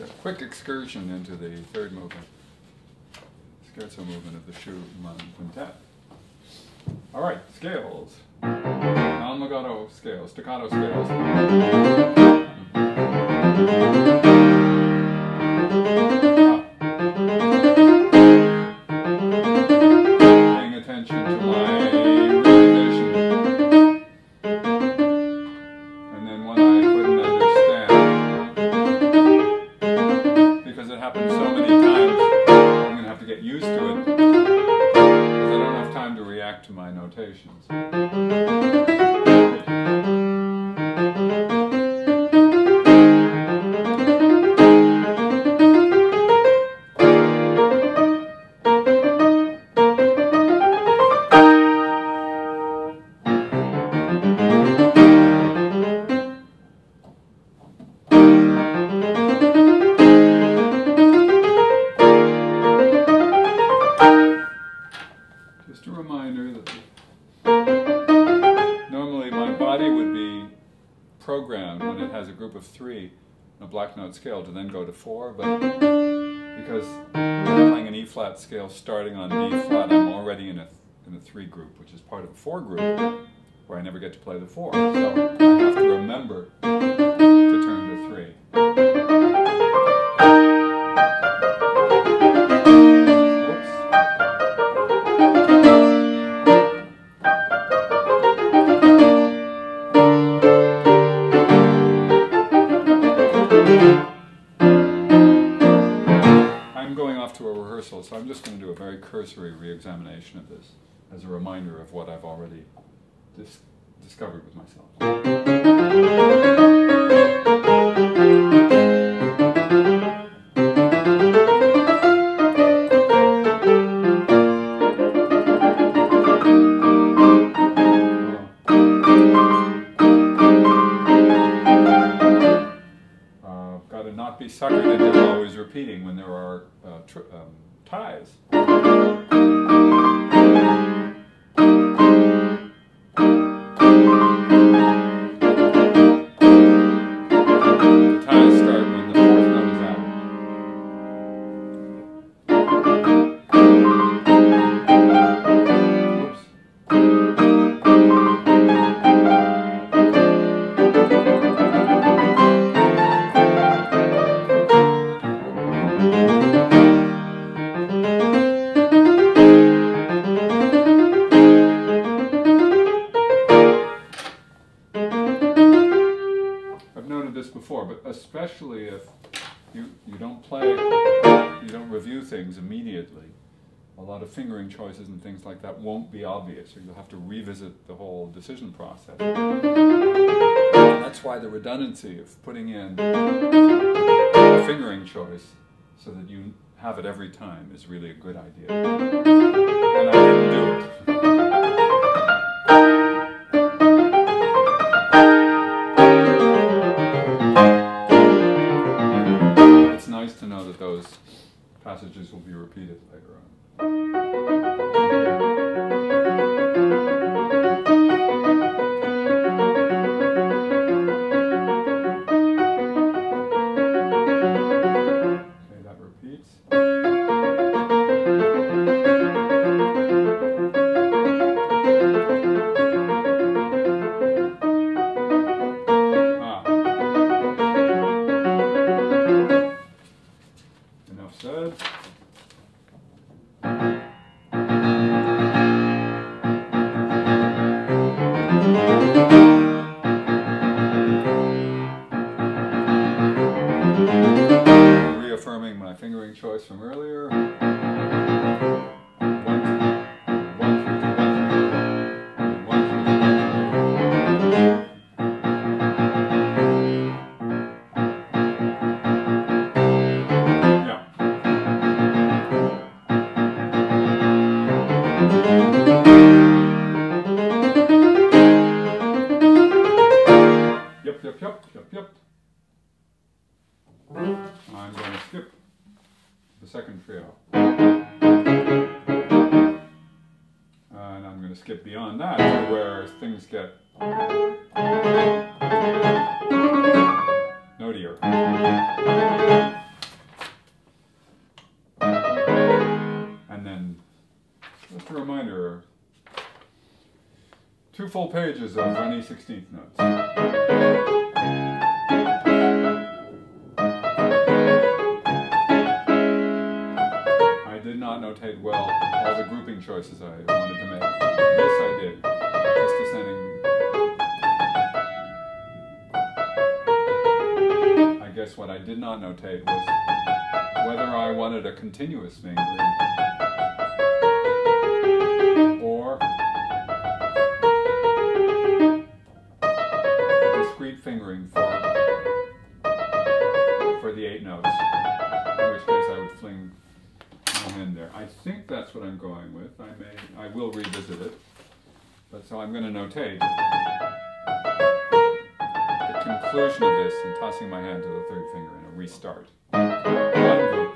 a quick excursion into the third movement, scherzo movement of the Schumann Quintet. All right, scales. Non-legato scales, staccato scales. Paying attention to my realization. And then when I couldn't understand, because it happened so many times, I'm going to have to get used to it, because I don't have time to react to my notations. Just a reminder that normally my body would be programmed when it has a group of 3 in a black note scale to then go to 4, but because I'm playing an E flat scale starting on D flat, I'm already in a 3 group, which is part of a 4 group, where I never get to play the 4. So I have to remember to turn to 3. To a rehearsal, so I'm just going to do a very cursory re-examination of this as a reminder of what I've already discovered with myself. Got to not be suckered into always repeating when there are ties. The ties start when the 4th note is added. Oops. This before, but especially if you don't play, you don't review things immediately, a lot of fingering choices and things like that won't be obvious, or you'll have to revisit the whole decision process. That's why the redundancy of putting in a fingering choice so that you have it every time is really a good idea. And I didn't do it. To know that those passages will be repeated later on. Okay, that repeats. Said. Reaffirming my fingering choice from earlier. 1, 2, 1, 3, 1, 3, 1, 3. Yep. I'm going to skip the second trio. And I'm going to skip beyond that to where things get notier. full pages of runny 16th notes. I did not notate well all the grouping choices I wanted to make. This I did. Just descending. I guess what I did not notate was whether I wanted a continuous fingering or a discrete fingering for the 8 notes, in which case I would fling my hand there. I think that's what I'm going with. I will revisit it, but so I'm going to notate the conclusion of this and tossing my hand to the 3rd finger in a restart. One group.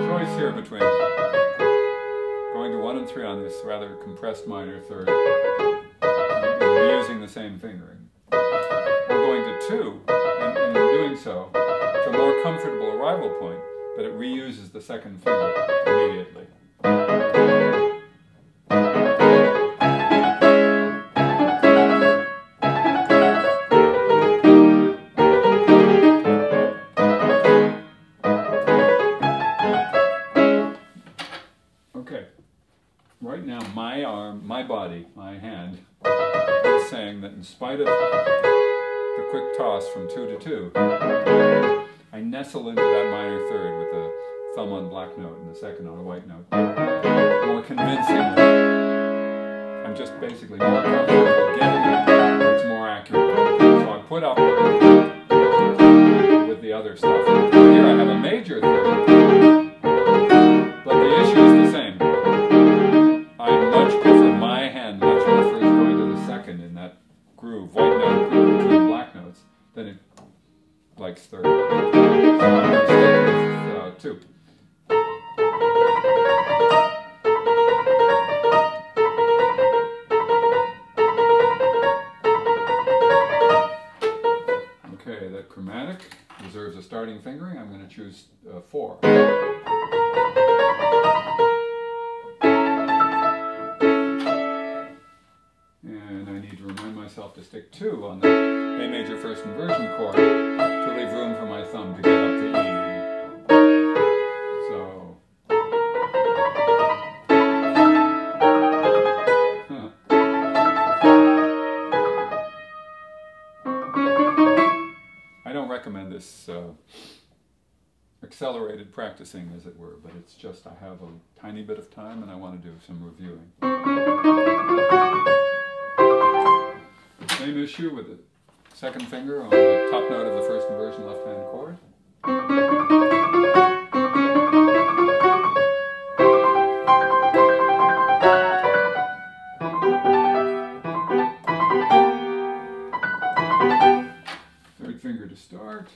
Choice here between going to 1 and 3 on this rather compressed minor 3rd and reusing the same fingering. Or going to 2, and in doing so, it's a more comfortable arrival point, but it reuses the 2nd finger immediately. Okay, right now my arm, my body, my hand is saying that in spite of the quick toss from 2 to 2, I nestle into that minor 3rd with the thumb on black note and the 2nd on a white note more convincingly. I'm just basically more comfortable getting it. It's more accurate. So I put up with the other stuff. Here I have a major 3rd, but the issue is the same. I much prefer my hand, much prefers going to the 2nd in that groove, white note groove between black notes, than it likes 3rd. So I'm going to stick with 2. Okay, that chromatic reserves a starting fingering. I'm going to choose 4. And I need to remind myself to stick 2 on the A major 1st inversion chord to leave room for my thumb to get up to E. So, I don't recommend this accelerated practicing, as it were, but it's just I have a tiny bit of time and I want to do some reviewing. Same issue with the 2nd finger on the top note of the 1st inversion left-hand chord. Third finger to start.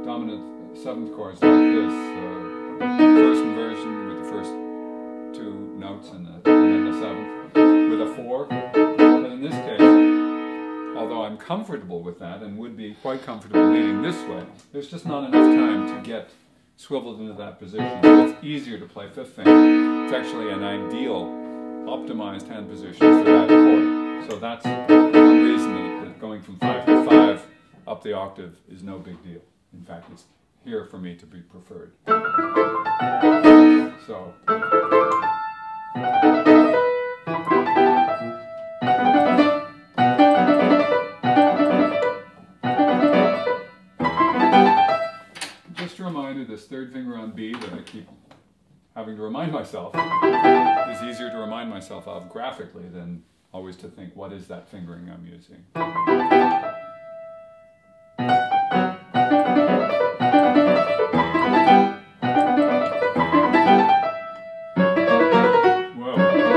Dominant 7th chords like this, 1st inversion with the first 2 notes and then the 7th with a 4. But in this case, although I'm comfortable with that and would be quite comfortable leaning this way, there's just not enough time to get swiveled into that position. So it's easier to play 5th finger. It's actually an ideal, optimized hand position for that chord. So that's one reason that going from 5 to 5 up the octave is no big deal. In fact, it's here for me to be preferred. So, just a reminder, this 3rd finger on B that I keep having to remind myself is easier to remind myself of graphically than always to think, what is that fingering I'm using? Whoa.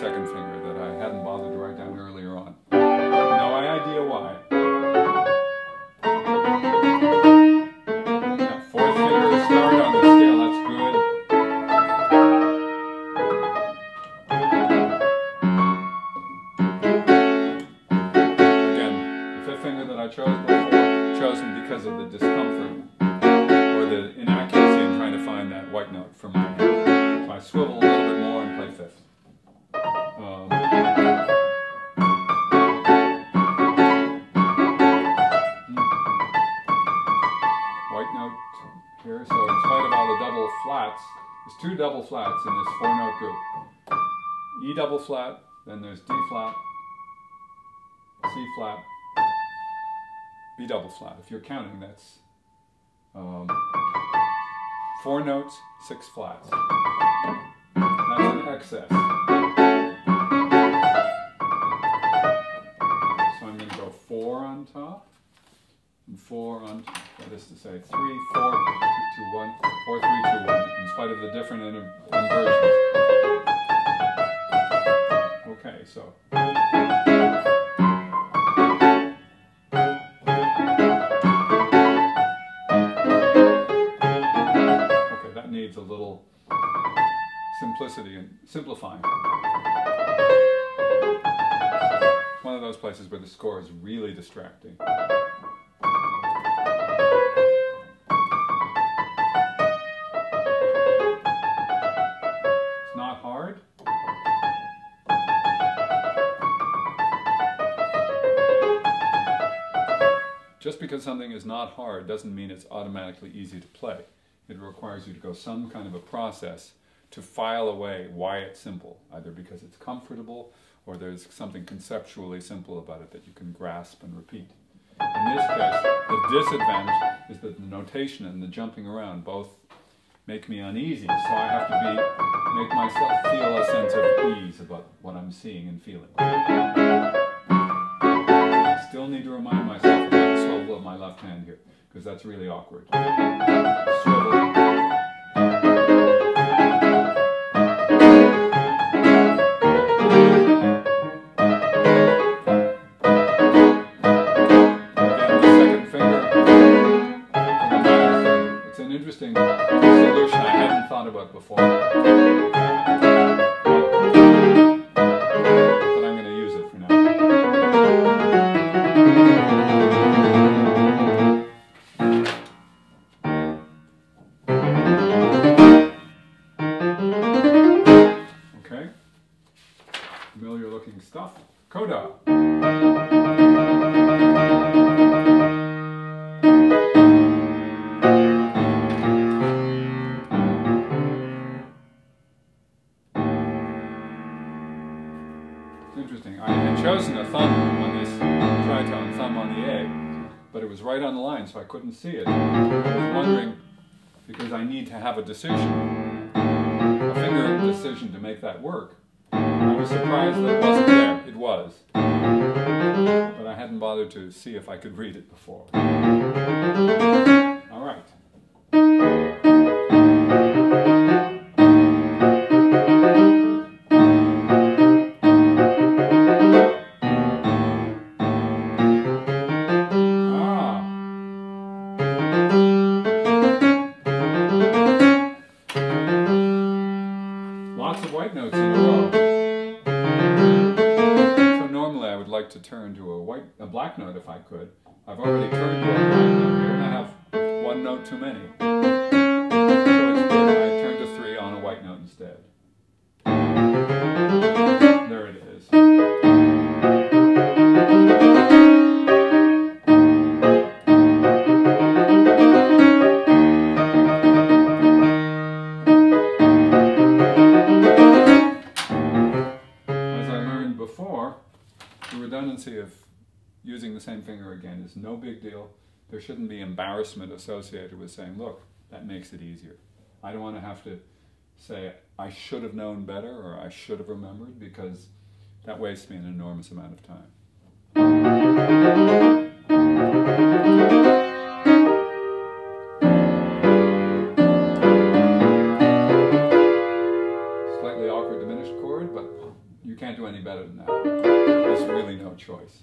second finger that I hadn't bothered to write down earlier on. No idea why. That fourth finger to start on the scale, that's good. Again, the fifth finger that I chose before, chosen because of the discomfort or the inaccuracy in trying to find that white note for my hand. So I swivel a little bit more and play fifth. White note here, so in spite of all the double flats, there's two double flats in this four-note group. E double flat, then there's D flat, C flat, B double flat. If you're counting, that's 4 notes, 6 flats. That's an excess. So I'm going to go 4 on top, and 4 on top. That is to say 3, 4, 2, 1, 4, 3, 2, 1, in spite of the different inversions. Okay, so. Okay, that needs a little simplicity and simplifying. It's one of those places where the score is really distracting. It's not hard. Just because something is not hard doesn't mean it's automatically easy to play. It requires you to go some kind of a process to file away why it's simple, either because it's comfortable or there's something conceptually simple about it that you can grasp and repeat. In this case, the disadvantage is that the notation and the jumping around both make me uneasy, so I have to make myself feel a sense of ease about what I'm seeing and feeling. I still need to remind myself about the swivel of my left hand here, because that's really awkward. Swivel. Interesting solution I hadn't thought about before, but I'm going to use it for now. Okay, familiar looking stuff. Coda. Interesting. I had chosen a thumb on this tritone, thumb on the A, but it was right on the line, so I couldn't see it. I was wondering, because I need to have a decision, a finger decision to make that work. I was surprised that it wasn't there. It was. But I hadn't bothered to see if I could read it before. All right. Lots of white notes in a row. So normally I would like to turn to a black note if I could. I've already turned to a black note here and I have one note too many. So it's good that I turn to 3 on a white note instead. There it is. The redundancy of using the same finger again is no big deal. There shouldn't be embarrassment associated with saying, look, that makes it easier. I don't want to have to say, I should have known better or I should have remembered, because that wastes me an enormous amount of time. Slightly awkward diminished chord, but you better than that. There's really no choice.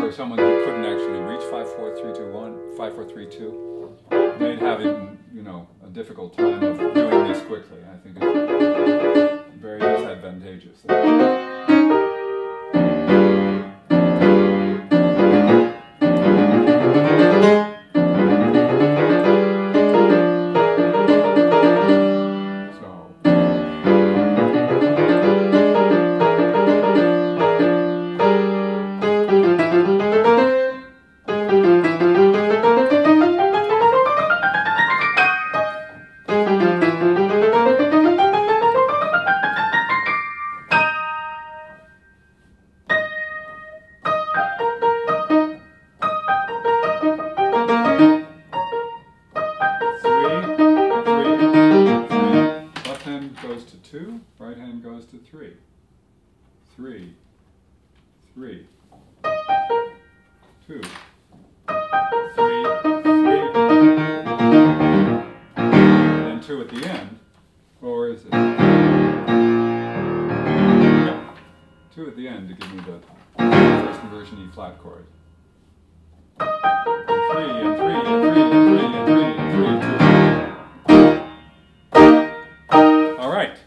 For someone who couldn't actually reach 5-4-3-2-1, 5-4-3-2, they'd have a difficult time of doing this quickly. I think it's very disadvantageous. Goes to 2, right hand goes to 3. 3, 3, 2, 3, 3, and 2 at the end, or is it? Yeah, 2 at the end to give me the first inversion E flat chord. 3 and 3 and 3 and 3 and 3 and 3 and 2. All right.